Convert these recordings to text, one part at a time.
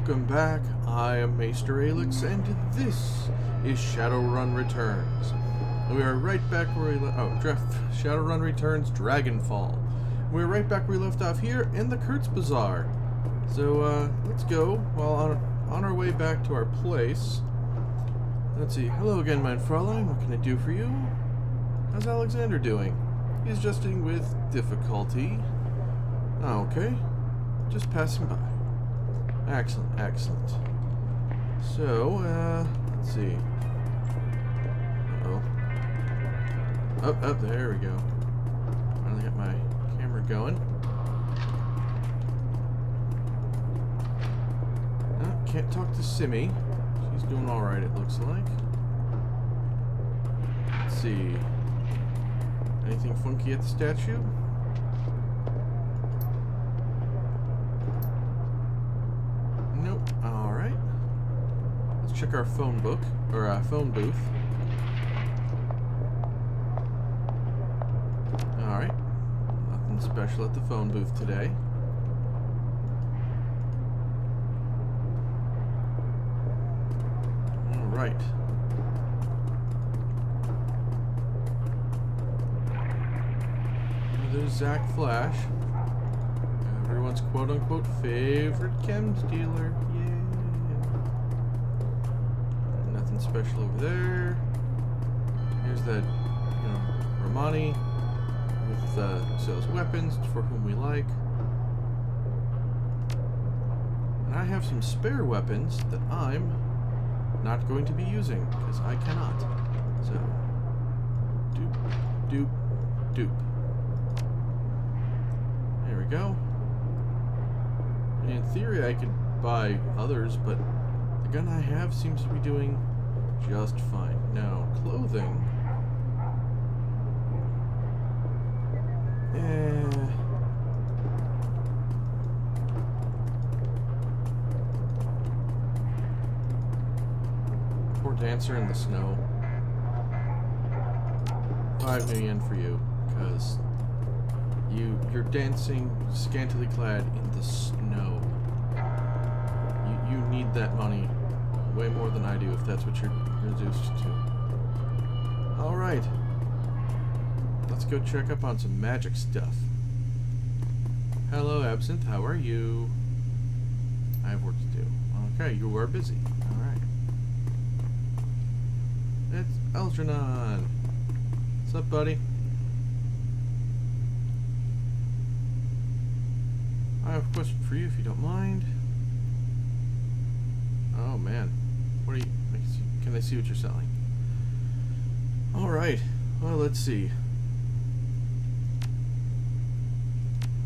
Welcome back. I am Maester Aelix, and this is ShadowRun Returns. We are right back where we ShadowRun Returns Dragonfall. We're right back where we left off here in the Kurtz Bazaar. So let's go. While on our way back to our place. Let's see. Hello again, mein Fräulein. What can I do for you? How's Alexander doing? He's adjusting with difficulty. Okay. Just passing by. Excellent, excellent. So, let's see. Oh, there we go. Finally got my camera going. Can't talk to Simmy. She's doing alright, it looks like. Let's see. Anything funky at the statue? Nope. Alright. Let's check our phone book, or phone booth. Alright. Nothing special at the phone booth today. Alright. There's Zach Flash. Everyone's quote-unquote favorite chems dealer. Yeah. Nothing special over there. Here's that, Romani with sells weapons for whom we like. And I have some spare weapons that I'm not going to be using because I cannot. So, doop. There we go. In theory, I could buy others, but the gun I have seems to be doing just fine. Now, clothing. Poor dancer in the snow. 5 new yen for you, because you're dancing scantily clad in the snow. You need that money way more than I do if that's what you're reduced to. Alright. Let's go check up on some magic stuff. Hello, Absinthe. How are you? I have work to do. Okay, you are busy. Alright. It's Algernon. What's up, buddy? I have a question for you, if you don't mind. Oh man, what are you? Can I see what you're selling? All right. Well, let's see.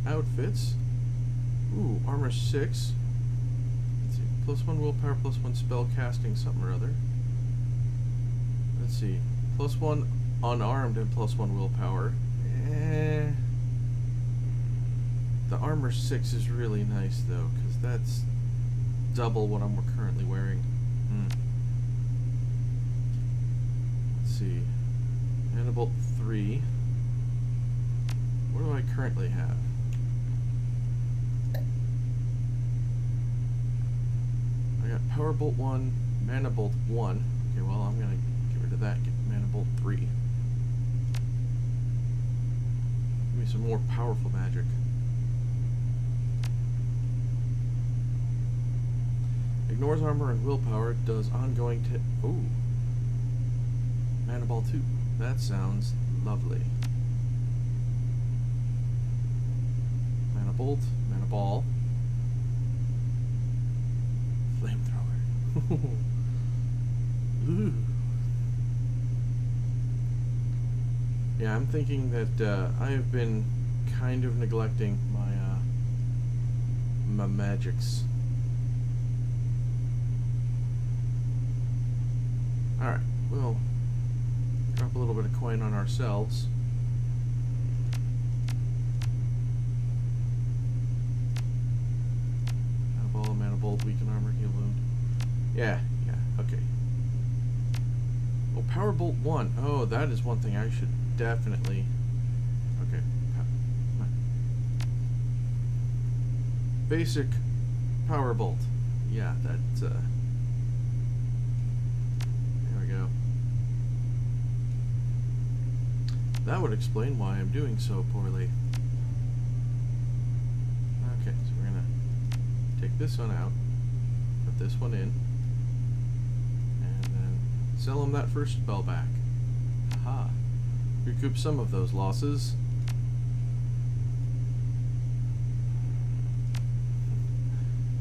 Outfits. Ooh, armor 6. Let's see. +1 willpower, +1 spell casting, something or other. Let's see. +1 unarmed and +1 willpower. The armor 6 is really nice though, because that's double what I'm currently wearing. Let's see. Manibolt 3. What do I currently have? I got Powerbolt 1, Manibolt 1. Okay, well, I'm going to get rid of that, get Manibolt 3. Give me some more powerful magic. Ignores armor and willpower, does ongoing ooh. Mana Ball 2. That sounds lovely. Mana Bolt, Mana Ball. Flamethrower. Ooh. Yeah, I'm thinking that I have been kind of neglecting my magics. Alright, we'll drop a little bit of coin on ourselves. Mana bolt, weaken armor, heal wound. Yeah, okay. Oh, Powerbolt 1. Oh, that is one thing I should definitely... Okay. Basic Powerbolt. yeah, that's, there we go. That would explain why I'm doing so poorly. Okay, so we're gonna take this one out, put this one in, and then sell him that first spell back. Aha. Recoup some of those losses.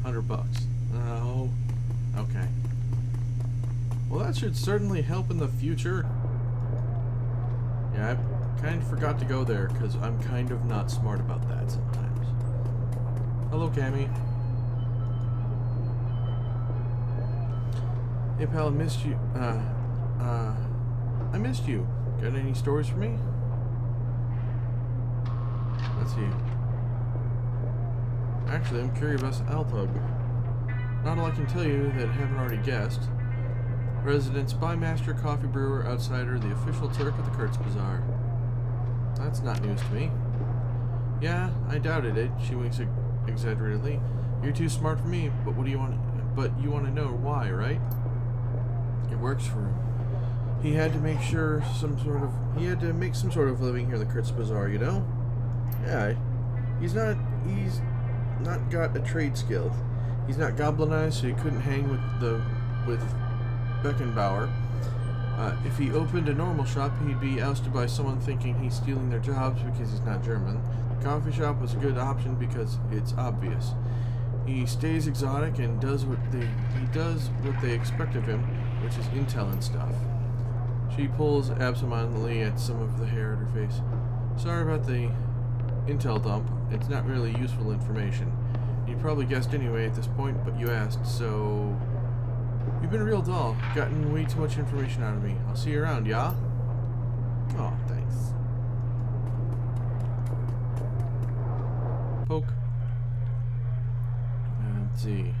$100. Oh, okay. Well, that should certainly help in the future. Yeah, I kind of forgot to go there because I'm kind of not smart about that sometimes. Hello, Cammy. Hey, pal, I missed you. I missed you. Got any stories for me? Let's see. Actually, I'm curious about Altug. Not all I can tell you that I haven't already guessed. Resident Spy Master, Coffee Brewer, Outsider, the official Turk at the Kurtz Bazaar. That's not news to me. Yeah, I doubted it, she winks exaggeratedly. You're too smart for me, but what do you want? But you want to know why, right? It works for him. He had to make some sort of living here at the Kurtz Bazaar, you know? Yeah, he's not got a trade skill. He's not goblinized, so he couldn't hang with Beckenbauer. If he opened a normal shop, he'd be ousted by someone thinking he's stealing their jobs because he's not German. The coffee shop was a good option because it's obvious. He stays exotic and does what they expect of him, which is intel and stuff. She pulls absentmindedly at some of the hair at her face. Sorry about the intel dump. It's not really useful information. You probably guessed anyway at this point, but you asked, so... You've been real dull. Gotten way too much information out of me. I'll see you around, yeah? Oh, thanks. Poke. Let's see.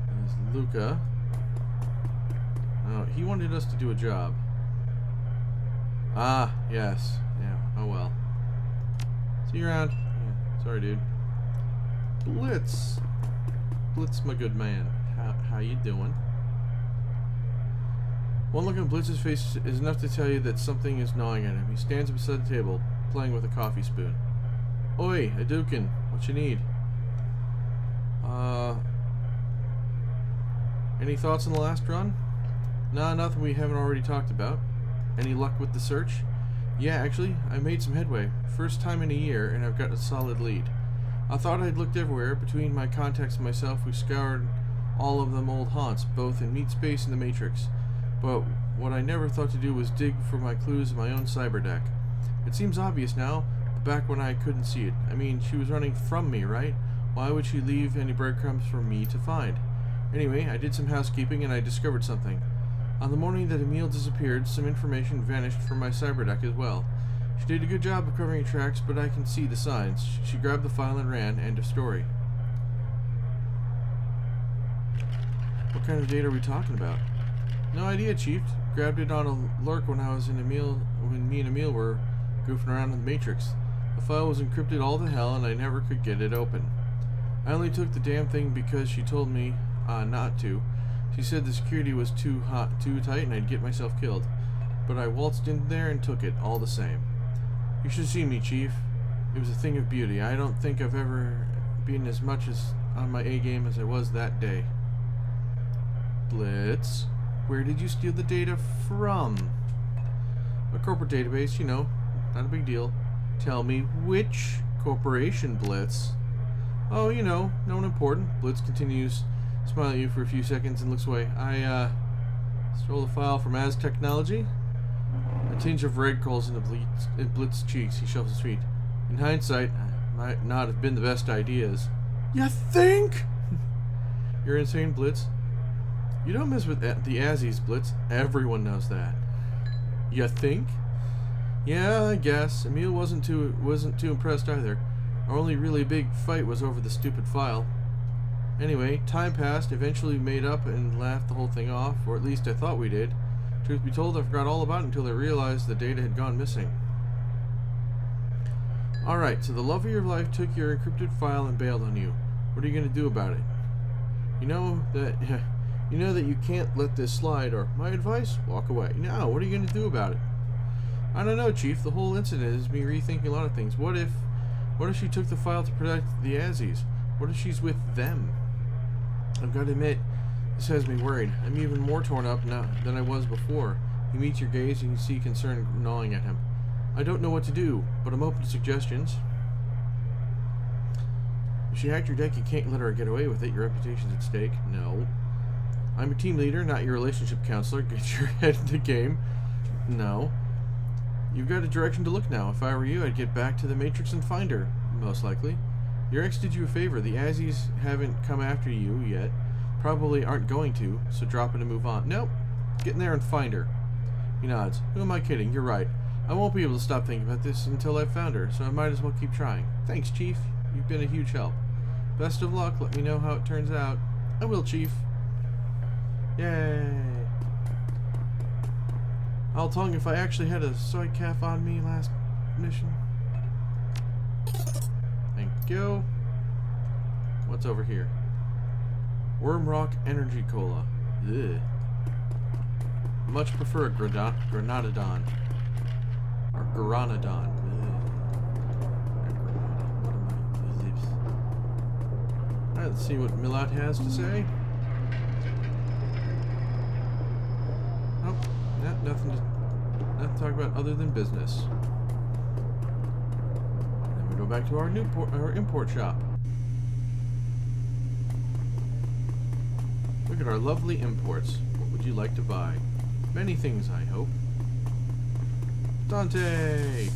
There's Luca. Oh, he wanted us to do a job. Ah, yes. Yeah, oh well. See you around. Yeah, sorry, dude. Blitz. Blitz, my good man. How you doing? One look at Blitz's face is enough to tell you that something is gnawing at him. He stands beside the table, playing with a coffee spoon. Oi, Aiduken, what you need? Any thoughts on the last run? Nah, nothing we haven't already talked about. Any luck with the search? Yeah, actually, I made some headway. First time in a year, and I've got a solid lead. I thought I'd looked everywhere. Between my contacts and myself, we scoured all of them old haunts, both in Meat Space and the Matrix. But what I never thought to do was dig for my clues in my own cyberdeck. It seems obvious now, but back when I couldn't see it. I mean, she was running from me, right? Why would she leave any breadcrumbs for me to find? Anyway, I did some housekeeping and I discovered something. On the morning that Emile disappeared, some information vanished from my cyberdeck as well. She did a good job of covering tracks, but I can see the signs. She grabbed the file and ran. End of story. What kind of data are we talking about? No idea, Chief. Grabbed it on a lurk when me and Emile were goofing around in the Matrix. The file was encrypted all to hell and I never could get it open. I only took the damn thing because she told me not to. She said the security was too tight and I'd get myself killed. But I waltzed in there and took it, all the same. You should see me, Chief. It was a thing of beauty. I don't think I've ever been as much as on my A-game as I was that day. Blitz, where did you steal the data from? A corporate database, you know. Not a big deal. Tell me which corporation, Blitz. Oh, you know, no one important. Blitz continues, smiling at you for a few seconds and looks away. I stole the file from Az Technology. A tinge of red crawls into Blitz's cheeks. He shuffles his feet. In hindsight, might not have been the best ideas. You think? You're insane, Blitz. You don't mess with the Azzies, Blitz. Everyone knows that. You think? Yeah, I guess. Emile wasn't too impressed either. Our only really big fight was over the stupid file. Anyway, time passed. Eventually we made up and laughed the whole thing off, or at least I thought we did. Truth be told, I forgot all about it until I realized the data had gone missing. Alright, so the love of your life took your encrypted file and bailed on you. What are you going to do about it? You know that you can't let this slide, or my advice, walk away. Now, what are you going to do about it? I don't know, Chief. The whole incident has me rethinking a lot of things. What if she took the file to protect the Azzies? What if she's with them? I've got to admit, this has me worried. I'm even more torn up now than I was before. He meets your gaze and you see concern gnawing at him. I don't know what to do, but I'm open to suggestions. If she hacked your deck, you can't let her get away with it. Your reputation's at stake. No. I'm your team leader, not your relationship counselor. Get your head in the game. No. You've got a direction to look now. If I were you, I'd get back to the Matrix and find her, most likely. Your ex did you a favor. The Azzies haven't come after you yet. Probably aren't going to, so drop it and move on. Nope. Get in there and find her. He nods. Who am I kidding? You're right. I won't be able to stop thinking about this until I've found her, so I might as well keep trying. Thanks, Chief. You've been a huge help. Best of luck. Let me know how it turns out. I will, Chief. Yay. I'll tell you if I actually had a soy calf on me last mission. Thank you. What's over here? Wormrock Energy Cola. Ugh. Much prefer a Granadodon. Or Garanodon. Alright, let's see what Millat has to say. Oh, yeah, nothing to talk about other than business. Then we go back to our import shop. Look at our lovely imports. What would you like to buy? Many things, I hope. Dante!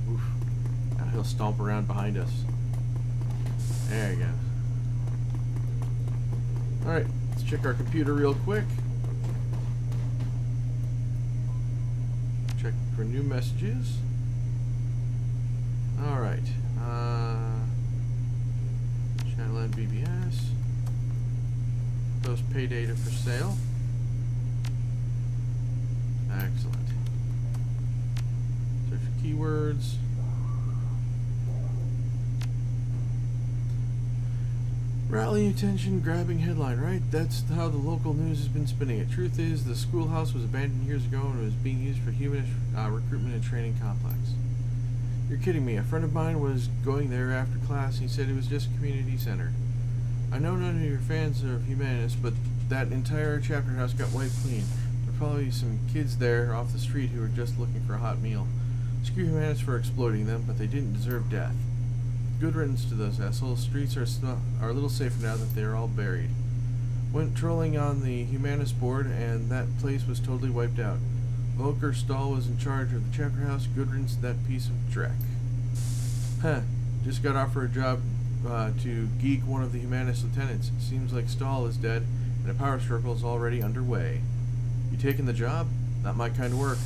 Oof. Now he'll stomp around behind us. There you go. Alright, let's check our computer real quick. Check for new messages. Alright. Shadowland BBS. Post pay data for sale. Excellent. Search for keywords. Rallying attention, grabbing headline, right? That's how the local news has been spinning it. Truth is, the schoolhouse was abandoned years ago and was being used for humanist recruitment and training complex. You're kidding me. A friend of mine was going there after class and he said it was just a community center. I know none of your fans are humanists, but that entire chapter house got wiped clean. There are probably some kids there off the street who were just looking for a hot meal. Screw humanists for exploiting them, but they didn't deserve death. Good riddance to those assholes. Streets are a little safer now that they are all buried. Went trolling on the humanist board, and that place was totally wiped out. Volker Stahl was in charge of the chapter house. Good riddance to that piece of dreck. Huh. Just got offered a job to geek one of the humanist lieutenants. Seems like Stahl is dead, and a power struggle is already underway. You taking the job? Not my kind of work.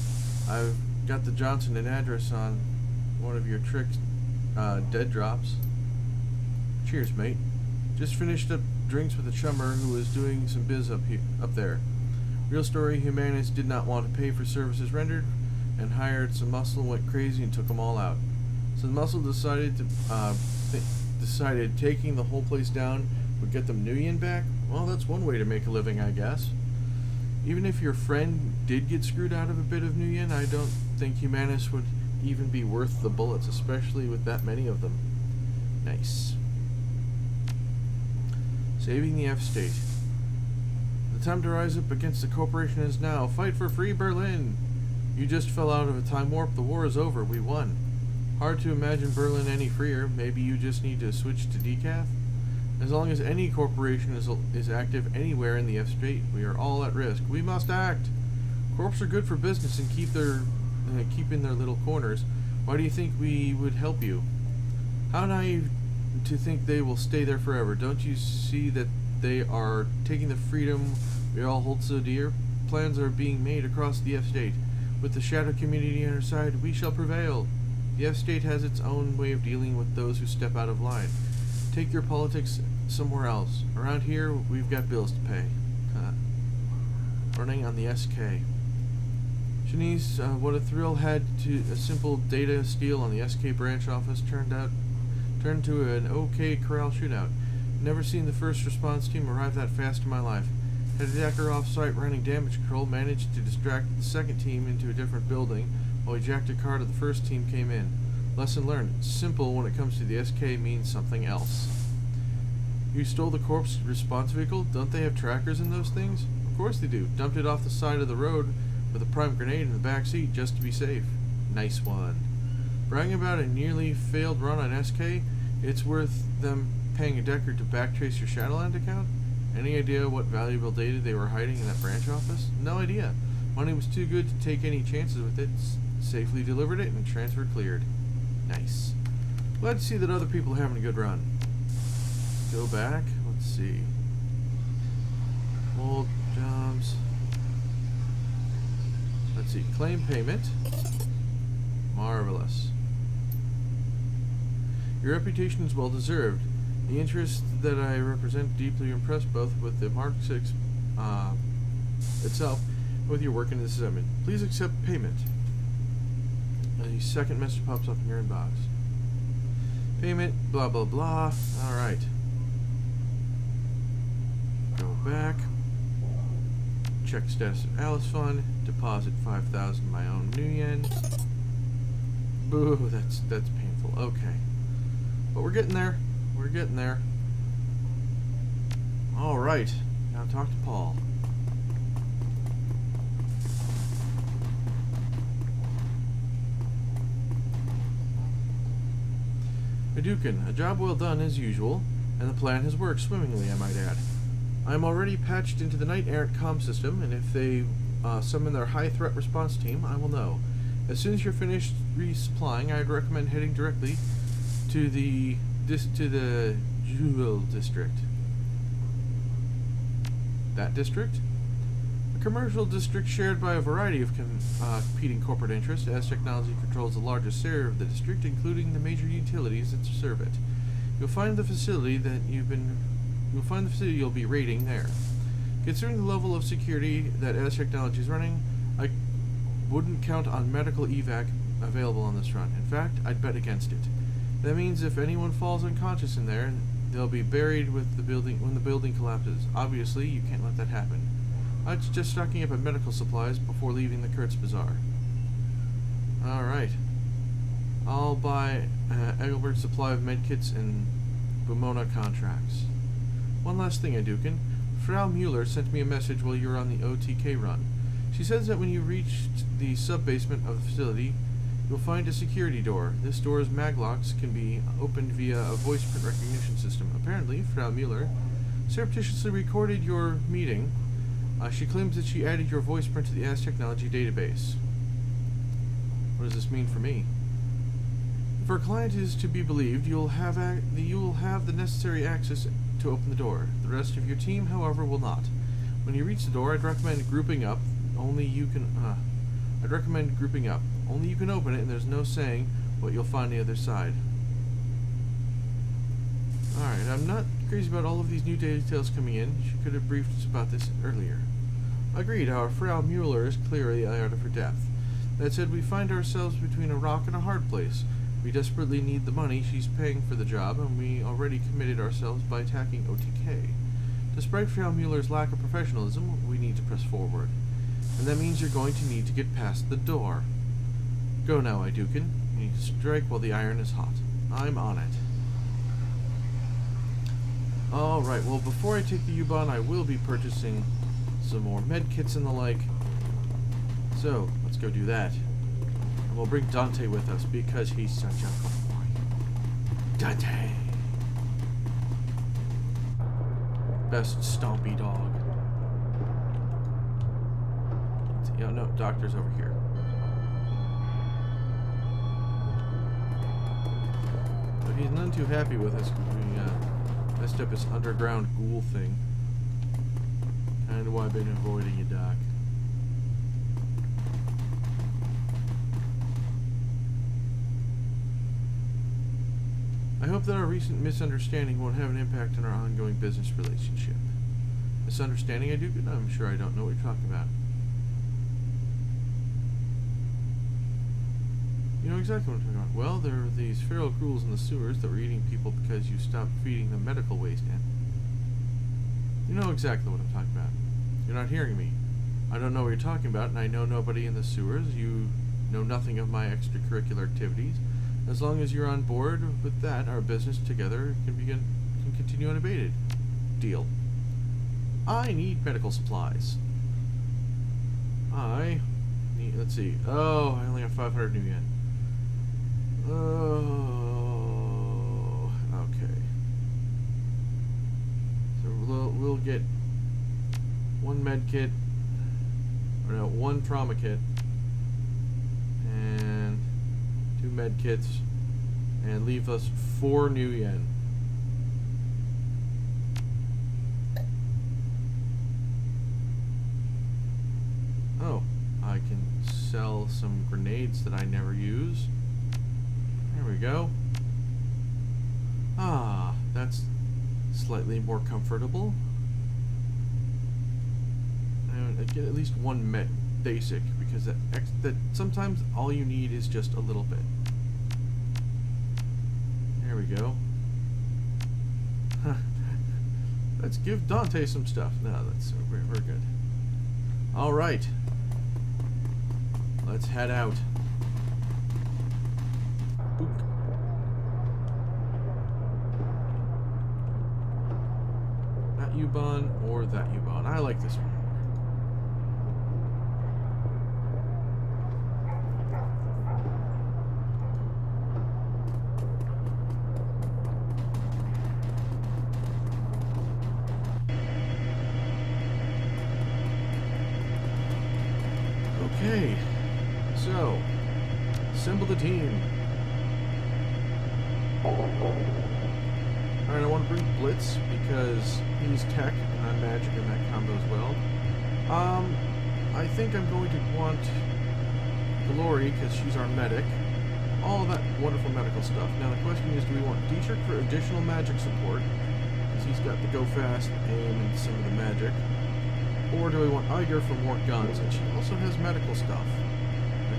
I've got the Johnson and address on one of your tricks. Dead drops. Cheers, mate. Just finished up drinks with a chummer who was doing some biz up there. Real story, humanists did not want to pay for services rendered and hired some muscle, went crazy and took them all out. So the muscle decided taking the whole place down would get them Nuyen back. Well, that's one way to make a living, I guess. Even if your friend did get screwed out of a bit of Nuyen, I don't think humanists would even be worth the bullets, especially with that many of them. Nice. Saving the F-State. The time to rise up against the corporation is now. Fight for free Berlin! You just fell out of a time warp. The war is over. We won. Hard to imagine Berlin any freer. Maybe you just need to switch to decaf? As long as any corporation is active anywhere in the F-State, we are all at risk. We must act! Corps are good for business and keep in their little corners. Why do you think we would help you? How naive to think they will stay there forever. Don't you see that they are taking the freedom we all hold so dear? Plans are being made across the F-State. With the shadow community on our side, we shall prevail. The F-State has its own way of dealing with those who step out of line. Take your politics somewhere else. Around here, we've got bills to pay. Running on the SK. Janice, what a thrill had to a simple data steal on the SK branch office turned to an OK corral shootout. Never seen the first response team arrive that fast in my life. Had a attacker off-site running damage control, managed to distract the second team into a different building, while he jacked a car to the first team came in. Lesson learned. Simple when it comes to the SK means something else. You stole the corpse response vehicle? Don't they have trackers in those things? Of course they do. Dumped it off the side of the road with a prime grenade in the back seat just to be safe. Nice one. Bragging about a nearly failed run on SK? It's worth them paying a Decker to backtrace your Shadowland account? Any idea what valuable data they were hiding in that branch office? No idea. Money was too good to take any chances with it. Safely delivered it and transfer cleared. Nice. Glad to see that other people are having a good run. Go back. Let's see. Old jobs. Let's see. Claim payment. Marvelous. Your reputation is well deserved. The interest that I represent deeply impressed both with the Mark 6 itself and with your work in this assignment. Please accept payment. A second message pops up in your inbox. Payment, blah blah blah. Alright. Go back. Check status of Alice Fund. Deposit 5,000 my own new yen. Boo, that's painful. Okay. But we're getting there. We're getting there. Alright. Now talk to Paul. Aiduken, a job well done as usual, and the plan has worked swimmingly, I might add. I am already patched into the Knight Errant comm system, and if they summon their high threat response team, I will know. As soon as you're finished resupplying, I'd recommend heading directly to the Jewel District. That district? A commercial district shared by a variety of competing corporate interests, as technology controls the largest area of the district, including the major utilities that serve it. You'll find the facility you'll be raiding there. Considering the level of security that as Technology is running, I wouldn't count on medical evac available on this run. In fact, I'd bet against it. That means if anyone falls unconscious in there, they'll be buried with the building when the building collapses. Obviously, you can't let that happen. I'd suggest stocking up on medical supplies before leaving the Kurtz Bazaar. Alright. I'll buy Engelbert's supply of medkits and Bumona contracts. One last thing, Aiduken. Frau Mueller sent me a message while you were on the OTK run. She says that when you reach the sub-basement of the facility, you'll find a security door. This door's maglocks can be opened via a voice print recognition system. Apparently, Frau Mueller surreptitiously recorded your meeting. She claims that she added your voice print to the As Technology database. What does this mean for me? If our client is to be believed, you'll have the necessary access to open the door. The rest of your team, however, will not. When you reach the door, I'd recommend grouping up. Only you can open it, and there's no saying what you'll find on the other side. Alright, I'm not crazy about all of these new details coming in. She could have briefed us about this earlier. Agreed, our Frau Mueller is clearly out of her depth. That said, we find ourselves between a rock and a hard place. We desperately need the money she's paying for the job, and we already committed ourselves by attacking OTK. Despite Frau Mueller's lack of professionalism, we need to press forward. And that means you're going to need to get past the door. Go now, Aiduken. You need to strike while the iron is hot. I'm on it. Alright, well, before I take the U-Bahn, I will be purchasing some more medkits and the like. So, let's go do that. And we'll bring Dante with us because he's such a good boy. Dante! Best stompy dog. Oh, no, doctor's over here. But he's none too happy with us because we messed up his underground ghoul thing. Kinda why I've been avoiding you, Doc. I hope that our recent misunderstanding won't have an impact on our ongoing business relationship. Misunderstanding, Aiduken? I'm sure I don't know what you're talking about. You know exactly what I'm talking about. Well, there are these feral ghouls in the sewers that were eating people because you stopped feeding them medical waste, Anne. You know exactly what I'm talking about. You're not hearing me. I don't know what you're talking about, and I know nobody in the sewers. You know nothing of my extracurricular activities. As long as you're on board with that, our business together can continue unabated. Deal. I need medical supplies. I need, let's see. Oh, I only have 500 new yen. Oh, okay. So we'll get one med kit, or no, one trauma kit, and 2 med kits, and leave us 4 new yen. Oh, I can sell some grenades that I never use. There we go. Ah, that's slightly more comfortable. And I get at least 1 basic, because that sometimes all you need is just a little bit. There we go. Let's give Dante some stuff. No, that's we're good. All right. Let's head out. Boop. That U-Bahn or that U-Bahn. I like this one. Okay. So, assemble the team. Alright, I want to bring Blitz because he's tech and I'm magic in that combo as well. I think I'm going to want Glory because she's our medic. All that wonderful medical stuff. Now the question is, do we want Dietrich for additional magic support? Because he's got the go fast, aim, and some of the magic. Or do we want Iger for more guns? And she also has medical stuff.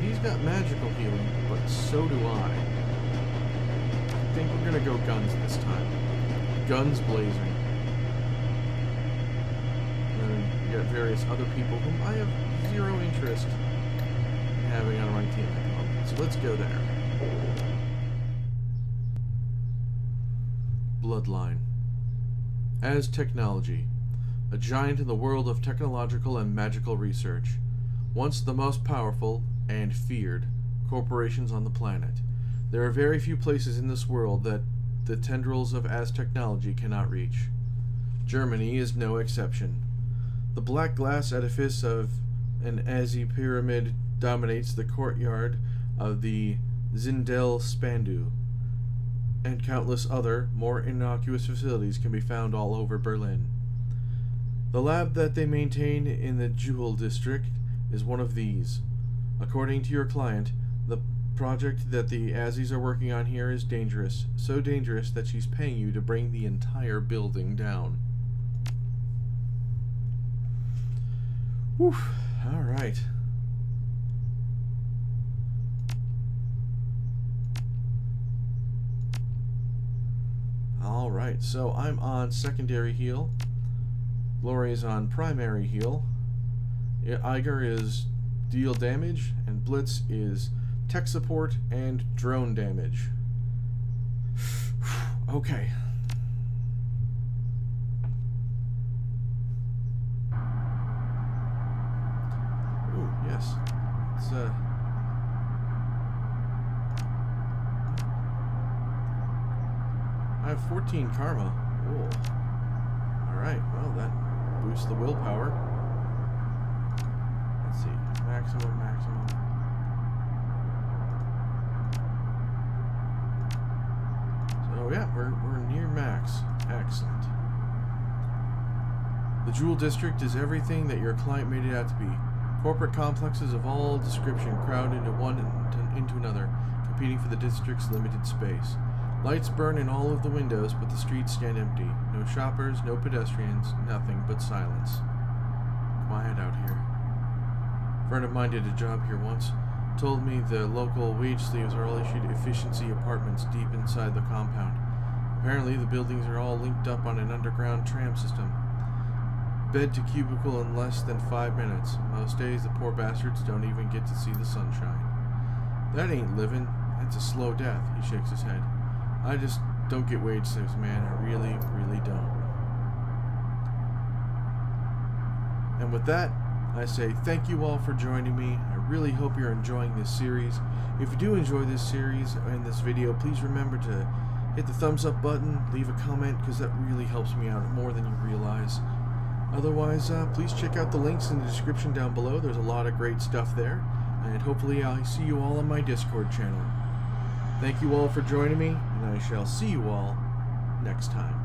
He's got magical healing, but so do I. I think we're gonna go guns this time. Guns blazing. And then we got various other people whom I have 0 interest in having on my team at the moment. So let's go there. Bloodline. As technology. A giant in the world of technological and magical research. Once the most powerful and feared corporations on the planet. There are very few places in this world that the tendrils of Az technology cannot reach. Germany is no exception. The black glass edifice of an Azi pyramid dominates the courtyard of the Zindel Spandu, and countless other, more innocuous facilities can be found all over Berlin. The lab that they maintain in the Jewel District is one of these. According to your client, the project that the Azis are working on here is dangerous. So dangerous that she's paying you to bring the entire building down. Whew. Alright. Alright, so I'm on secondary heal. Glory is on primary heal. Iger is deal damage, and Blitz is tech support and drone damage. Okay. Ooh, yes. It's I have 14 karma. Ooh. Alright, well that boosts the willpower. Let's see. Maximum. So yeah, we're near max. Excellent. The Jewel District is everything that your client made it out to be. Corporate complexes of all description crowd into one into another, competing for the district's limited space. Lights burn in all of the windows, but the streets stand empty. No shoppers, no pedestrians, nothing but silence. Quiet out here. A friend of mine did a job here once. told me the local wage slaves are all issued efficiency apartments deep inside the compound. Apparently, the buildings are all linked up on an underground tram system. Bed to cubicle in less than 5 minutes. Most days, the poor bastards don't even get to see the sunshine. That ain't living. That's a slow death. He shakes his head. I just don't get wage slaves, man. I really, really don't. And with that, I say thank you all for joining me. I really hope you're enjoying this series. If you do enjoy this series and this video, please remember to hit the thumbs up button, leave a comment, because that really helps me out more than you realize. Otherwise, please check out the links in the description down below. There's a lot of great stuff there. And hopefully I'll see you all on my Discord channel. Thank you all for joining me, and I shall see you all next time.